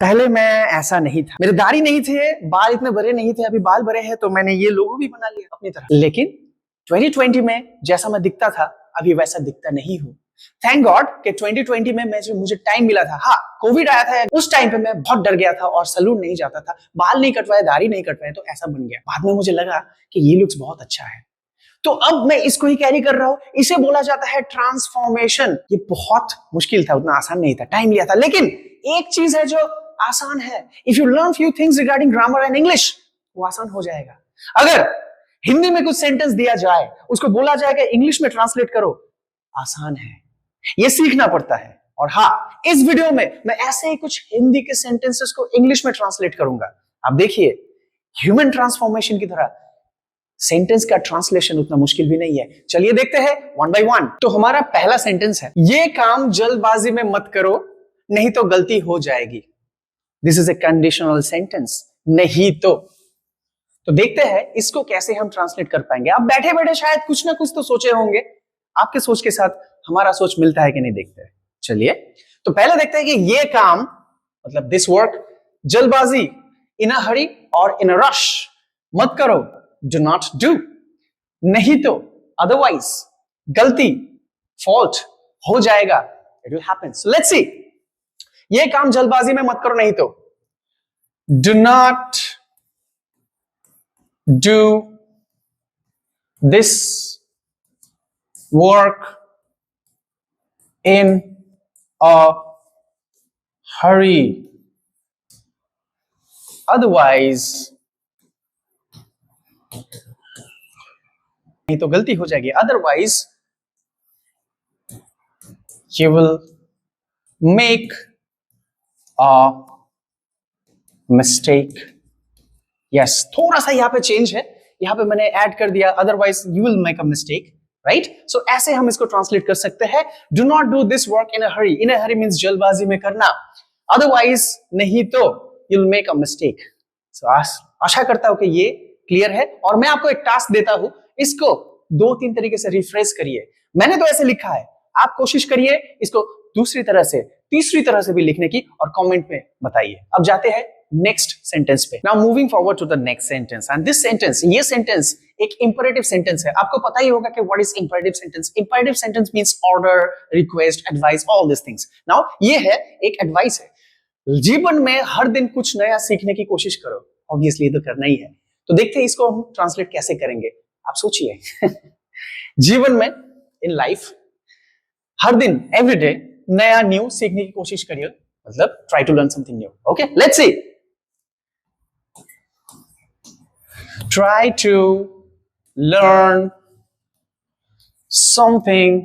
पहले मैं ऐसा नहीं था, मेरे दाढ़ी नहीं थे, बाल इतने बड़े नहीं थे, अभी बाल बड़े हैं तो मैंने ये लोगो भी बना लिया अपनी तरह। लेकिन 2020 में जैसा मैं दिखता था अभी वैसा दिखता नहीं हूँ। थैंक गॉड कि 2020 में मुझे टाइम मिला था। हाँ, कोविड आया था, उस टाइम पे मैं बहुत डर गया था और सैलून नहीं जाता था, बाल नहीं कटवाए, दाढ़ी नहीं कटवाए, तो ऐसा बन गया। बाद में मुझे लगा कि ये लुक्स बहुत अच्छा है, तो अब मैं इसको ही कैरी कर रहा हूं। इसे बोला जाता है ट्रांसफॉर्मेशन। ये बहुत मुश्किल था, उतना आसान नहीं था, टाइम लिया था, लेकिन एक चीज है जो आसान है। If you learn few things regarding grammar and English, वो आसान हो जाएगा। अगर हिंदी में कुछ सेंटेंस दिया जाए, उसको बोला जाएगा इंग्लिश में ट्रांसलेट करो, आसान है, ये सीखना पड़ता है। और हाँ, इस वीडियो में मैं ऐसे ही कुछ हिंदी के सेंटेंसेस को इंग्लिश में ट्रांसलेट करूंगा। आप देखिए, ह्यूमन ट्रांसफॉर्मेशन की तरह सेंटेंस का ट्रांसलेशन उतना मुश्किल भी नहीं है। चलिए देखते हैं वन बाय वन। तो हमारा पहला सेंटेंस है, ये काम जल्दबाजी में मत करो नहीं तो गलती हो जाएगी। This is a conditional sentence, नहीं तो देखते हैं इसको कैसे हम ट्रांसलेट कर पाएंगे। आप बैठे बैठे शायद कुछ ना कुछ तो सोचे होंगे, आपके सोच के साथ हमारा सोच मिलता है कि नहीं, देखते हैं। चलिए, तो पहले देखते हैं कि ये काम मतलब दिस वर्क, जल्दबाजी, इन अ हरी और इन अ रश मत करो, do not do, नहीं तो otherwise, गलती, fault हो जाएगा, it will happen. So let's see, ये काम जल्दबाजी में मत करो नहीं तो, do not do this work in a hurry, otherwise नहीं तो गलती हो जाएगी, otherwise you will make a mistake. Yes, थोड़ा सा यहां पे चेंज है, यहां पे मैंने ऐड कर दिया, otherwise you will make a mistake, right. So ऐसे हम इसको ट्रांसलेट कर सकते हैं, do not do this work in a hurry. In a hurry means जल्दबाजी में करना, अदरवाइज नहीं तो you will make a mistake. So आशा करता हूं कि ये क्लियर है। और मैं आपको एक टास्क देता हूं, इसको 2-3 तरीके से रिफ्रेश करिए। मैंने तो ऐसे लिखा है, आप कोशिश करिए इसको दूसरी तरह से, तीसरी तरह से भी लिखने की, और कमेंट में बताइए। अब जाते हैं नेक्स्ट सेंटेंस पे। Now moving forward to the next sentence, and this sentence, ये सेंटेंस एक इंपेरेटिव सेंटेंस है। आपको पता ही होगा कि what is imperative sentence. Imperative sentence means order, request, advice, all this things. Now ये है एक एडवाइस है, जीवन में हर दिन कुछ नया सीखने की कोशिश करो। ऑब्वियसली ये तो करना ही है, तो देखते हैं इसको हम ट्रांसलेट कैसे करेंगे। आप सोचिए जीवन में, इन लाइफ, हर दिन, एवरीडे नया न्यू सीखने की कोशिश करिए, मतलब try to learn something new. Okay, let's see, try to learn something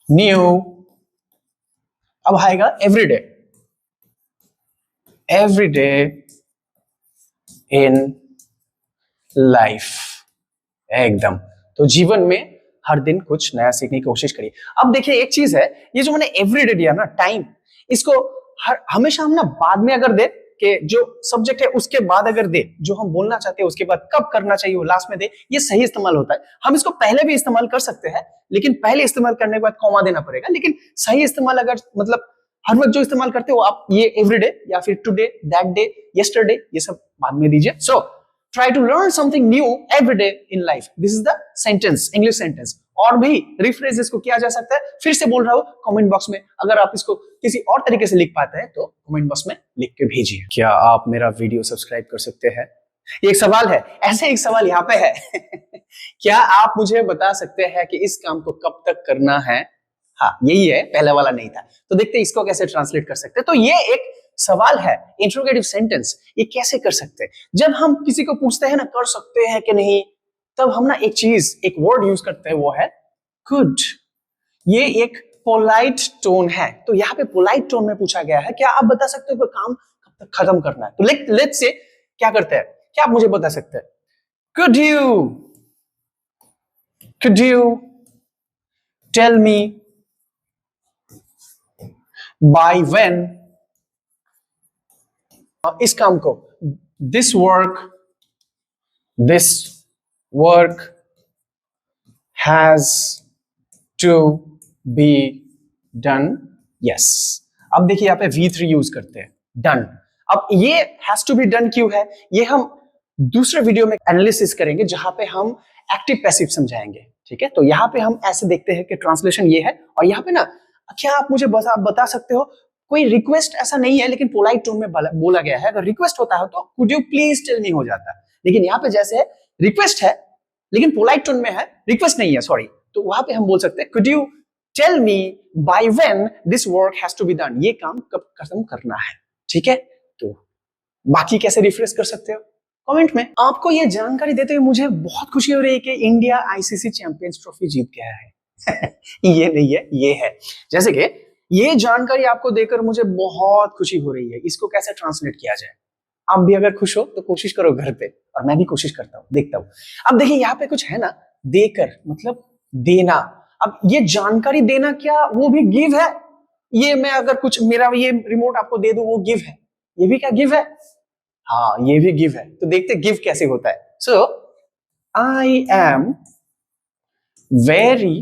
new. अब आएगा एवरीडे, एवरीडे इन लाइफ, एकदम। तो जीवन में हर दिन कुछ नया सीखने की कोशिश करिए। अब देखिए एक चीज है, ये जो मैंने एवरीडे दिया ना, टाइम, इसको हमेशा हम ना बाद में अगर दे, कि जो सब्जेक्ट है उसके बाद अगर दे, जो हम बोलना चाहते हैं उसके बाद कब करना चाहिए वो लास्ट में दे, ये सही इस्तेमाल होता है। हम इसको पहले भी इस्तेमाल कर सकते हैं, लेकिन पहले इस्तेमाल करने के बाद कॉमा देना पड़ेगा। लेकिन सही इस्तेमाल अगर मतलब हर वक्त जो इस्तेमाल करते हो आप, ये एवरीडे या फिर टुडे, दैट डे, यस्टरडे, ये सब बाद में दीजिए। So try to learn something new everyday in life, this is the sentence, English sentence. और भी रिफ्रेश इसको किया जा सकता है, फिर से बोल रहा हूं, कमेंट बॉक्स में अगर आप इसको किसी और तरीके से लिख पाते हैं तो कमेंट बॉक्स में लिख के भेजिए। क्या आप मेरा वीडियो सब्सक्राइब कर सकते हैं? एक सवाल है, ऐसे एक सवाल यहाँ पे है क्या आप मुझे बता सकते हैं कि इस काम को कब तक करना है? हाँ, यही है, पहले वाला नहीं था। तो देखते हैं इसको कैसे ट्रांसलेट कर सकते हैं। तो ये एक सवाल है, इंट्रोगेटिव सेंटेंस, ये कैसे कर सकते हैं? जब हम किसी को पूछते हैं ना, कर सकते हैं कि नहीं, तब हम ना एक चीज, एक वर्ड यूज करते हैं, वो है कुड। ये एक पोलाइट टोन है, तो यहाँ पे पोलाइट टोन में पूछा गया है, क्या आप बता सकते हो कि काम कब तक खत्म करना है? तो लेट्स से क्या करते हैं, क्या आप मुझे बता सकते हैं? could you tell me by when इस काम को, this work has to be done. Yes, अब देखिए यहाँ पे V3 यूज करते हैं, डन। अब ये हैज टू बी डन क्यों है, ये हम दूसरे वीडियो में एनालिसिस करेंगे जहां पे हम एक्टिव पैसिव समझाएंगे, ठीक है। तो यहाँ पे हम ऐसे देखते हैं कि ट्रांसलेशन ये है, और यहाँ पे ना क्या आप मुझे बता सकते हो, कोई रिक्वेस्ट ऐसा नहीं है लेकिन पोलाइट टोन में बोला गया है। अगर रिक्वेस्ट होता है तो could you please tell me हो जाता है, लेकिन यहाँ पे जैसे रिक्वेस्ट है लेकिन पोलाइट टोन में है, रिक्वेस्ट नहीं है, सॉरी, तो वहां पे हम बोल सकते हैं could you tell me by when this work has to be done, ये काम कब खत्म करना है, ठीक है। तो बाकी कैसे रिफ्रेश कर सकते हो कमेंट में। आपको ये जानकारी देते हुए मुझे बहुत खुशी हो रही है कि इंडिया आईसीसी चैंपियंस ट्रॉफी जीत गया है। ये नहीं है, ये है। जैसे कि ये जानकारी आपको देकर मुझे बहुत खुशी हो रही है, इसको कैसे ट्रांसलेट किया जाए। आप भी अगर खुश हो तो कोशिश करो घर पे, और मैं भी कोशिश करता हूँ, देखता हूँ। अब देखिए यहाँ पे कुछ है ना, देकर मतलब देना। अब ये जानकारी देना क्या वो भी गिव है? ये मैं अगर कुछ मेरा ये रिमोट आपको दे दूं वो गिव है, ये भी क्या गिव है? हाँ, ये भी गिव है। तो देखते गिव कैसे होता है। So I am very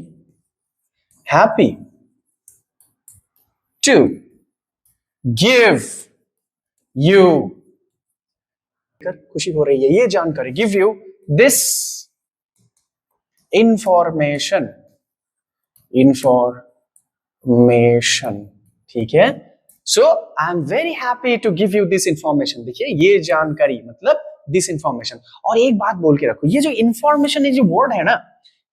happy to give you, खुशी हो रही है, ये जानकारी, गिव यू दिस इंफॉर्मेशन, ठीक है। So I am very happy to give you this information. देखिए ये जानकारी मतलब दिस इंफॉर्मेशन। और एक बात बोल के रखो, ये जो इंफॉर्मेशन, ये जो वर्ड है ना,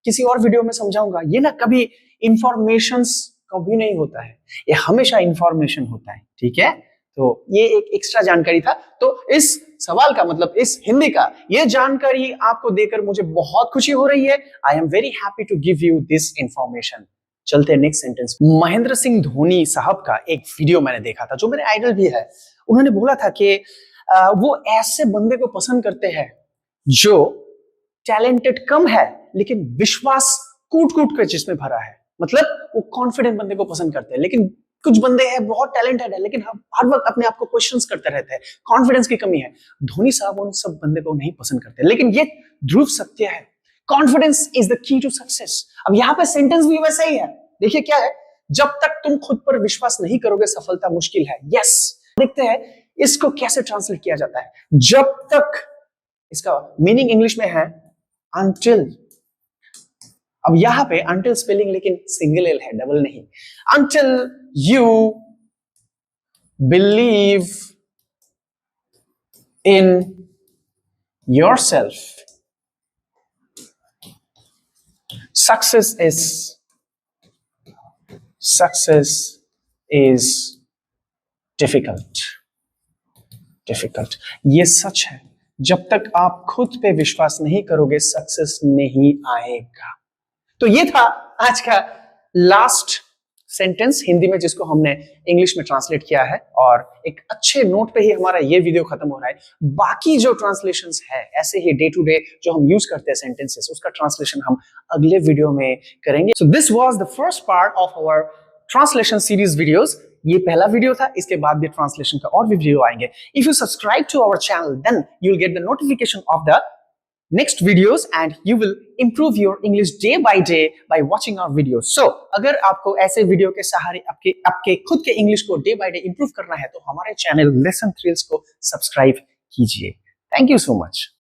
किसी और वीडियो में समझाऊंगा, ये ना कभी इंफॉर्मेशंस कभी नहीं होता है, ये हमेशा इंफॉर्मेशन होता है, ठीक है। तो ये एक एक्स्ट्रा जानकारी था। तो इस सवाल का मतलब, इस हिंदी का ये जानकारी आपको देकर मुझे बहुत खुशी हो रही है। I am very happy to give you this information. चलते हैं नेक्स्ट सेंटेंस। महेंद्र सिंह धोनी साहब का एक वीडियो मैंने देखा था, जो मेरे आइडल भी है। उन्होंने बोला था कि वो ऐसे बंदे को पसंद करते हैं जो टैलेंटेड कम है लेकिन विश्वास कूट कूट कर जिसमें भरा है। मतलब वो कॉन्फिडेंट बंदे को पसंद करते हैं, लेकिन कुछ बंदे हैं बहुत टैलेंटेड है लेकिन हर वक्त अपने आप को क्वेश्चंस करते रहते हैं, कॉन्फिडेंस की कमी है। धोनी साहब उन सब बंदे को नहीं पसंद करते, लेकिन ये ध्रुव सत्य है, confidence is the key to success. अब यहाँ पे सेंटेंस भी वैसा ही है। देखिए क्या है, जब तक तुम खुद पर विश्वास नहीं करोगे सफलता मुश्किल है। यस, देखते हैं इसको कैसे ट्रांसलेट किया जाता है। जब तक, इसका मीनिंग इंग्लिश में है until। अब यहां पे until स्पेलिंग लेकिन सिंगल एल है, डबल नहीं। until you believe in yourself, success is difficult। ये सच है, जब तक आप खुद पे विश्वास नहीं करोगे सक्सेस नहीं आएगा। तो ये था आज का लास्ट सेंटेंस हिंदी में, जिसको हमने इंग्लिश में ट्रांसलेट किया है, और एक अच्छे नोट पे ही हमारा ये वीडियो खत्म हो रहा है। बाकी जो ट्रांसलेशंस है ऐसे ही डे टू डे जो हम यूज करते हैं सेंटेंसेस, उसका ट्रांसलेशन हम अगले वीडियो में करेंगे। So this was the first part of our translation series videos. ये पहला वीडियो था, इसके बाद भी ट्रांसलेशन का और भी वीडियो आएंगे। If you subscribe to our channel then you will get the notification of the next videos and you will improve your English day by day by watching our videos. So अगर आपको ऐसे video के सहारे आपके खुद के English को day by day improve करना है तो हमारे चैनल लेसन थ्रिल्स को सब्सक्राइब कीजिए। Thank you so much.